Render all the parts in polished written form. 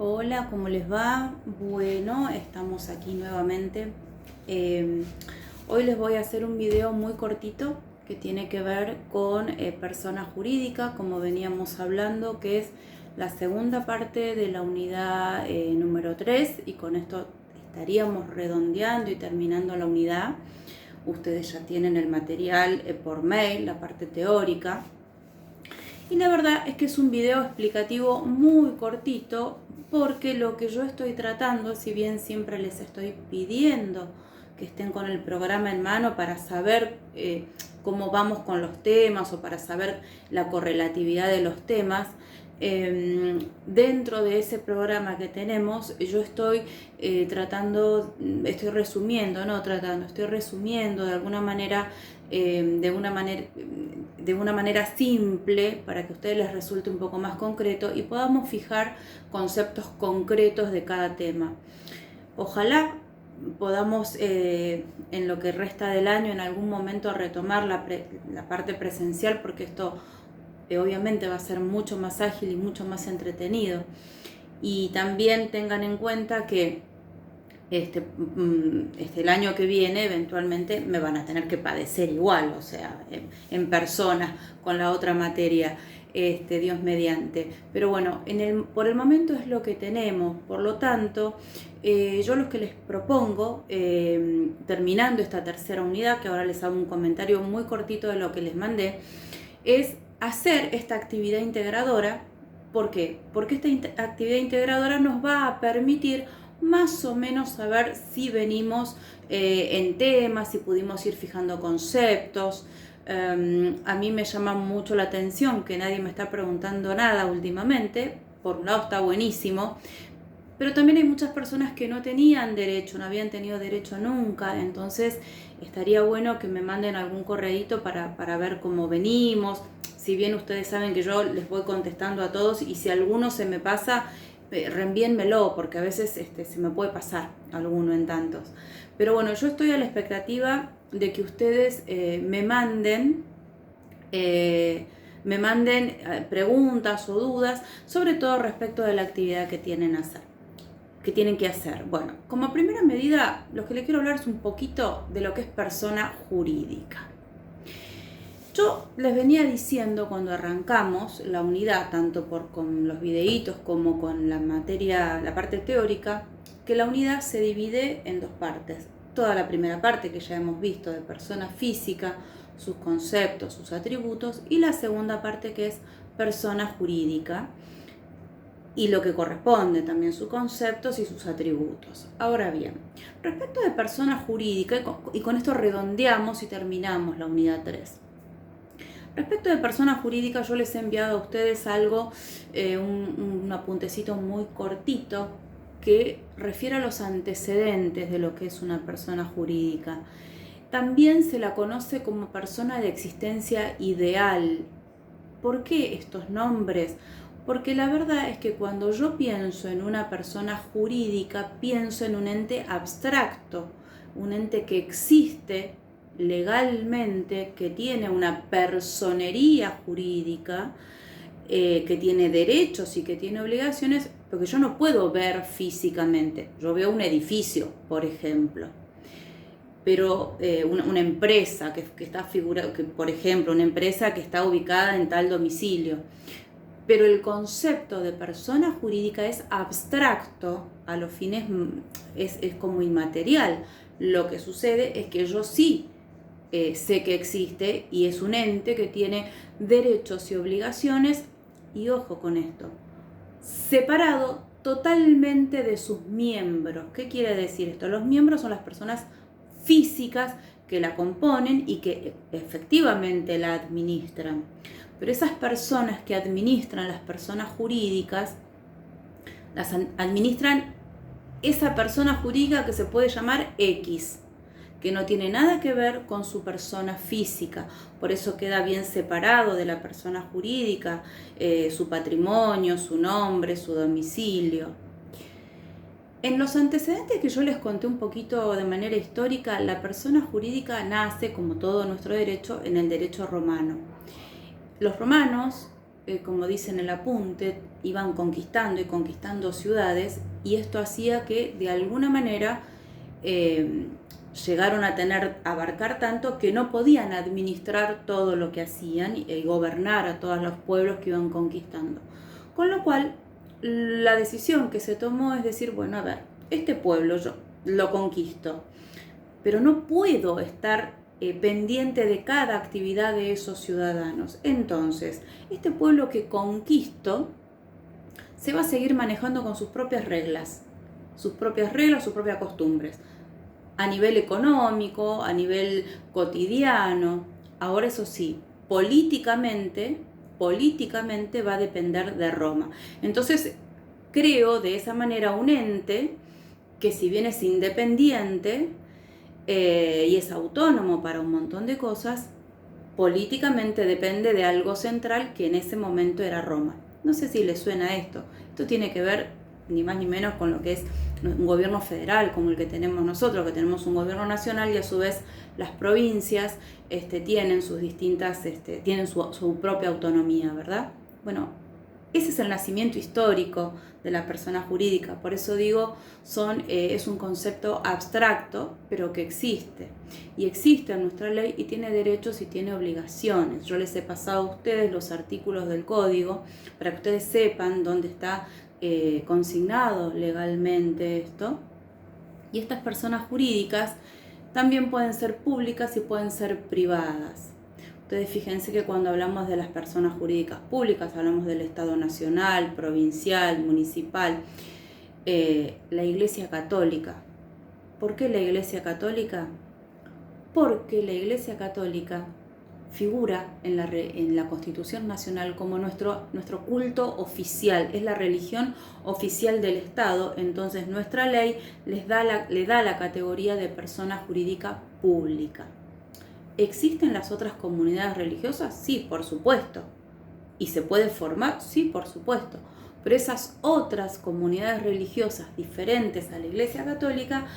Hola, ¿cómo les va? Bueno, estamos aquí nuevamente. Eh, Hoy les voy a hacer un video muy cortito que tiene que ver con persona jurídica, como veníamos hablando, que es la segunda parte de la unidad número 3, y con esto estaríamos redondeando y terminando la unidad. Ustedes ya tienen el material por mail, la parte teórica. Y la verdad es que es un video explicativo muy cortito, porque lo que yo estoy tratando, si bien siempre les estoy pidiendo que estén con el programa en mano para saber cómo vamos con los temas o para saber la correlatividad de los temas, dentro de ese programa que tenemos yo estoy estoy resumiendo, no tratando, estoy resumiendo de alguna manera, de una manera simple, para que a ustedes les resulte un poco más concreto y podamos fijar conceptos concretos de cada tema. Ojalá podamos en lo que resta del año en algún momento retomar la parte presencial, porque esto obviamente va a ser mucho más ágil y mucho más entretenido. Y también tengan en cuenta que el año que viene eventualmente me van a tener que padecer igual, o sea, en persona, con la otra materia, Dios mediante. Pero bueno, por el momento es lo que tenemos. Por lo tanto, yo lo que les propongo, terminando esta tercera unidad, que ahora les hago un comentario muy cortito de lo que les mandé, es hacer esta actividad integradora. ¿Por qué? Porque esta actividad integradora nos va a permitir más o menos saber si venimos en temas, si pudimos ir fijando conceptos. A mí me llama mucho la atención que nadie me está preguntando nada últimamente. Por un lado está buenísimo, pero también hay muchas personas que no tenían derecho, no habían tenido derecho nunca. Entonces estaría bueno que me manden algún correíto para ver cómo venimos. Si bien ustedes saben que yo les voy contestando a todos, y si alguno se me pasa, reenvíenmelo, porque a veces se me puede pasar alguno en tantos. Pero bueno, yo estoy a la expectativa de que ustedes me manden preguntas o dudas, sobre todo respecto de la actividad que tienen que hacer. Bueno, como primera medida, lo que les quiero hablar es un poquito de lo que es persona jurídica. Yo les venía diciendo cuando arrancamos la unidad, tanto con los videitos como con la materia, la parte teórica, que la unidad se divide en dos partes. Toda la primera parte, que ya hemos visto, de persona física, sus conceptos, sus atributos, y la segunda parte, que es persona jurídica, y lo que corresponde también, sus conceptos y sus atributos. Ahora bien, respecto de persona jurídica, y con esto redondeamos y terminamos la unidad 3. Respecto de persona jurídica, yo les he enviado a ustedes algo, un apuntecito muy cortito que refiere a los antecedentes de lo que es una persona jurídica. También se la conoce como persona de existencia ideal. ¿Por qué estos nombres? Porque la verdad es que cuando yo pienso en una persona jurídica, pienso en un ente abstracto, un ente que existe legalmente, que tiene una personería jurídica, que tiene derechos y que tiene obligaciones, porque yo no puedo ver físicamente. Yo veo un edificio, por ejemplo, pero una empresa que está figurada, por ejemplo, una empresa que está ubicada en tal domicilio. Pero el concepto de persona jurídica es abstracto, a los fines es como inmaterial. Lo que sucede es que yo sí sé que existe, y es un ente que tiene derechos y obligaciones, y ojo con esto, separado totalmente de sus miembros. ¿Qué quiere decir esto? Los miembros son las personas físicas que la componen y que efectivamente la administran. Pero esas personas que administran las personas jurídicas, las administran esa persona jurídica que se puede llamar X, que no tiene nada que ver con su persona física. Por eso queda bien separado de la persona jurídica su patrimonio, su nombre, su domicilio. En los antecedentes que yo les conté un poquito de manera histórica, la persona jurídica nace, como todo nuestro derecho, en el derecho romano. Los romanos como dice en el apunte, iban conquistando y conquistando ciudades, y esto hacía que de alguna manera llegaron a abarcar tanto que no podían administrar todo lo que hacían y gobernar a todos los pueblos que iban conquistando. Con lo cual, la decisión que se tomó es decir, bueno, a ver, este pueblo yo lo conquisto, pero no puedo estar pendiente de cada actividad de esos ciudadanos. Entonces, este pueblo que conquisto se va a seguir manejando con sus propias reglas, sus propias costumbres, a nivel económico, a nivel cotidiano. Ahora, eso sí, políticamente va a depender de Roma. Entonces, creo de esa manera un ente que, si bien es independiente y es autónomo para un montón de cosas, políticamente depende de algo central que en ese momento era Roma. No sé si les suena esto. Esto tiene que ver ni más ni menos con lo que es un gobierno federal como el que tenemos nosotros, que tenemos un gobierno nacional, y a su vez las provincias tienen sus distintas, tienen su propia autonomía, ¿verdad? Bueno, ese es el nacimiento histórico de la persona jurídica. Por eso digo, es un concepto abstracto, pero que existe. Y existe en nuestra ley y tiene derechos y tiene obligaciones. Yo les he pasado a ustedes los artículos del código para que ustedes sepan dónde está consignado legalmente esto. Y estas personas jurídicas también pueden ser públicas y pueden ser privadas. Ustedes fíjense que cuando hablamos de las personas jurídicas públicas, hablamos del Estado nacional, provincial, municipal, la Iglesia Católica. ¿Por qué la Iglesia Católica? Porque la Iglesia Católica figura en la Constitución Nacional como nuestro culto oficial, es la religión oficial del Estado. Entonces nuestra ley le da la categoría de persona jurídica pública. ¿Existen las otras comunidades religiosas? Sí, por supuesto. ¿Y se puede formar? Sí, por supuesto. Pero esas otras comunidades religiosas diferentes a la Iglesia Católica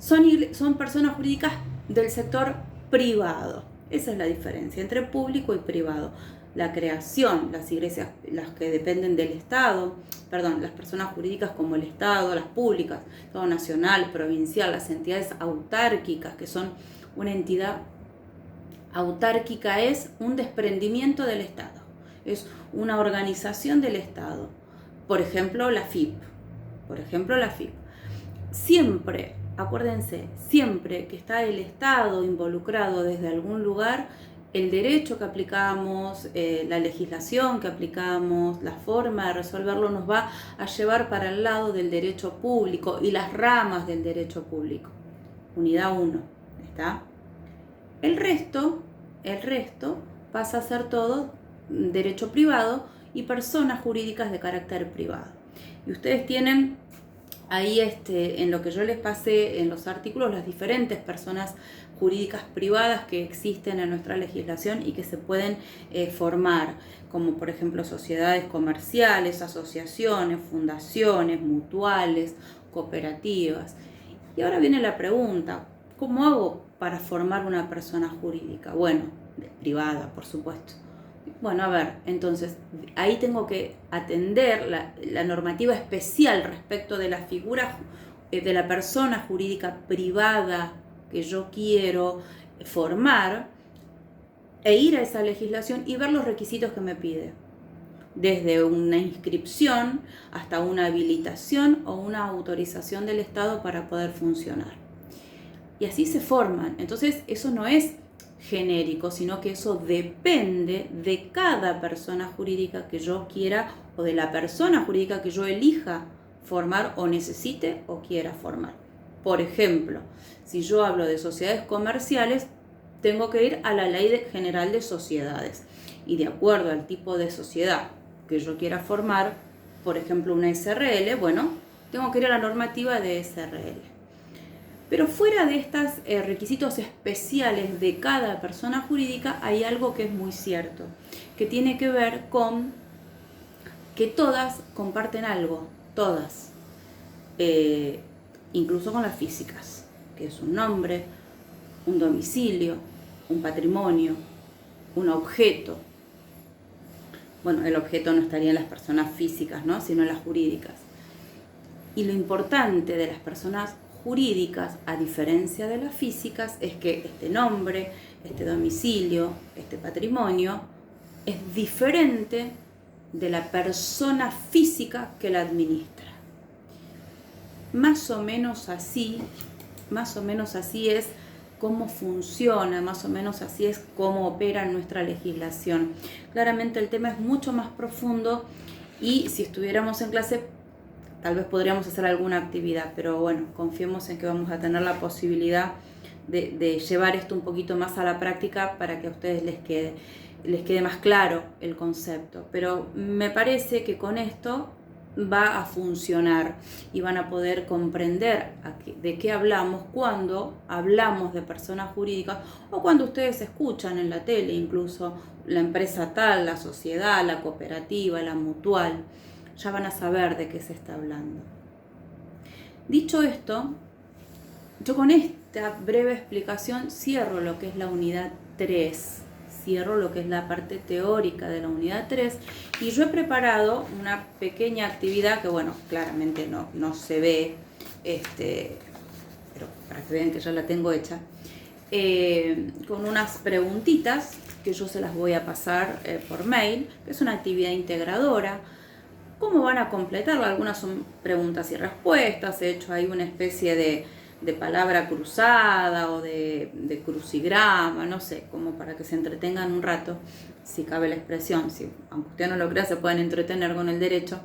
son personas jurídicas del sector privado. Esa es la diferencia entre público y privado. La creación, las iglesias, las que dependen del Estado, las personas jurídicas como el Estado, las públicas, Estado nacional, provincial, las entidades autárquicas, que son una entidad autárquica, es un desprendimiento del Estado, es una organización del Estado. Por ejemplo, la FIP. Siempre, acuérdense, siempre que está el Estado involucrado desde algún lugar, el derecho que aplicamos, la legislación que aplicamos, la forma de resolverlo nos va a llevar para el lado del derecho público y las ramas del derecho público. Unidad 1, ¿está? El resto pasa a ser todo derecho privado y personas jurídicas de carácter privado. Y ustedes tienen ahí en lo que yo les pasé en los artículos las diferentes personas jurídicas privadas que existen en nuestra legislación y que se pueden formar, como por ejemplo sociedades comerciales, asociaciones, fundaciones, mutuales, cooperativas. Y ahora viene la pregunta, ¿cómo hago para formar una persona jurídica? Bueno, privada, por supuesto. Bueno, a ver, entonces ahí tengo que atender la normativa especial respecto de la figura de la persona jurídica privada que yo quiero formar, e ir a esa legislación y ver los requisitos que me pide, desde una inscripción hasta una habilitación o una autorización del Estado para poder funcionar. Y así se forman. Entonces eso no es genérico, sino que eso depende de cada persona jurídica que yo quiera, o de la persona jurídica que yo elija formar o necesite o quiera formar. Por ejemplo, si yo hablo de sociedades comerciales, tengo que ir a la Ley General de Sociedades, y de acuerdo al tipo de sociedad que yo quiera formar, por ejemplo una SRL, bueno, tengo que ir a la normativa de SRL. Pero fuera de estos requisitos especiales de cada persona jurídica, hay algo que es muy cierto, que tiene que ver con que todas comparten algo, todas, incluso con las físicas, que es un nombre, un domicilio, un patrimonio, un objeto. bueno, el objeto no estaría en las personas físicas, ¿no? Sino en las jurídicas. Y lo importante de las personas jurídicas, a diferencia de las físicas, es que este nombre, este domicilio, este patrimonio, es diferente de la persona física que la administra. Más o menos así es cómo funciona, más o menos así es cómo opera nuestra legislación. Claramente el tema es mucho más profundo y si estuviéramos en clase tal vez podríamos hacer alguna actividad, pero bueno, confiemos en que vamos a tener la posibilidad de llevar esto un poquito más a la práctica para que a ustedes les quede más claro el concepto. Pero me parece que con esto va a funcionar y van a poder comprender de qué hablamos cuando hablamos de personas jurídicas o cuando ustedes escuchan en la tele incluso la empresa tal, la sociedad, la cooperativa, la mutual. Ya van a saber de qué se está hablando. Dicho esto, yo con esta breve explicación cierro lo que es la unidad 3, cierro lo que es la parte teórica de la unidad 3 y yo he preparado una pequeña actividad que, bueno, claramente no se ve, pero para que vean que ya la tengo hecha, con unas preguntitas que yo se las voy a pasar por mail, que es una actividad integradora. ¿Cómo van a completarla? Algunas son preguntas y respuestas, he hecho ahí una especie de palabra cruzada o de crucigrama, no sé, como para que se entretengan un rato, si cabe la expresión, si, aunque usted no lo crea, se pueden entretener con el derecho,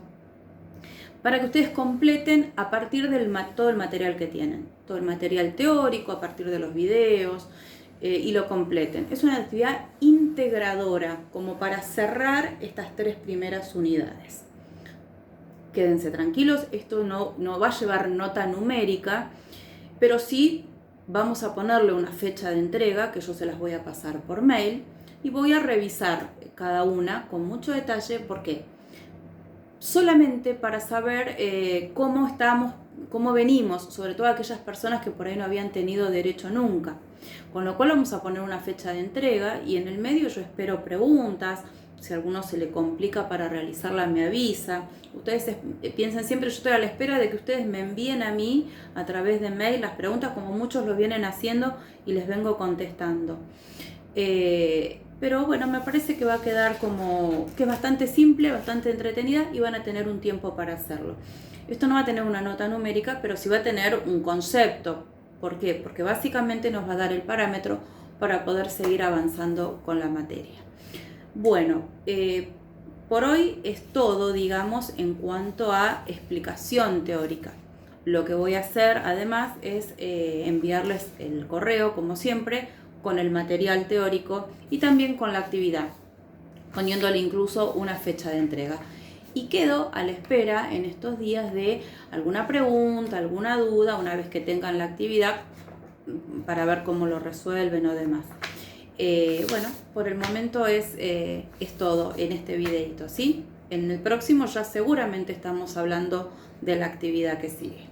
para que ustedes completen a partir de todo el material que tienen, todo el material teórico, a partir de los videos, y lo completen. Es una actividad integradora, como para cerrar estas 3 primeras unidades. Quédense tranquilos, esto no va a llevar nota numérica, pero sí vamos a ponerle una fecha de entrega que yo se las voy a pasar por mail y voy a revisar cada una con mucho detalle. ¿Por qué? Solamente para saber cómo venimos, sobre todo aquellas personas que por ahí no habían tenido derecho nunca. Con lo cual vamos a poner una fecha de entrega y en el medio yo espero preguntas. Si a alguno se le complica para realizarla, me avisa. Ustedes piensen siempre, yo estoy a la espera de que ustedes me envíen a mí a través de mail las preguntas, como muchos lo vienen haciendo y les vengo contestando. Pero bueno, me parece que va a quedar como que es bastante simple, bastante entretenida y van a tener un tiempo para hacerlo. Esto no va a tener una nota numérica, pero sí va a tener un concepto. ¿Por qué? Porque básicamente nos va a dar el parámetro para poder seguir avanzando con la materia. Bueno, por hoy es todo, digamos, en cuanto a explicación teórica. Lo que voy a hacer además es enviarles el correo, como siempre, con el material teórico y también con la actividad, poniéndole incluso una fecha de entrega. Y quedo a la espera en estos días de alguna pregunta, alguna duda, una vez que tengan la actividad, para ver cómo lo resuelven o demás. Bueno, por el momento es todo en este videito, ¿sí? En el próximo ya seguramente estamos hablando de la actividad que sigue.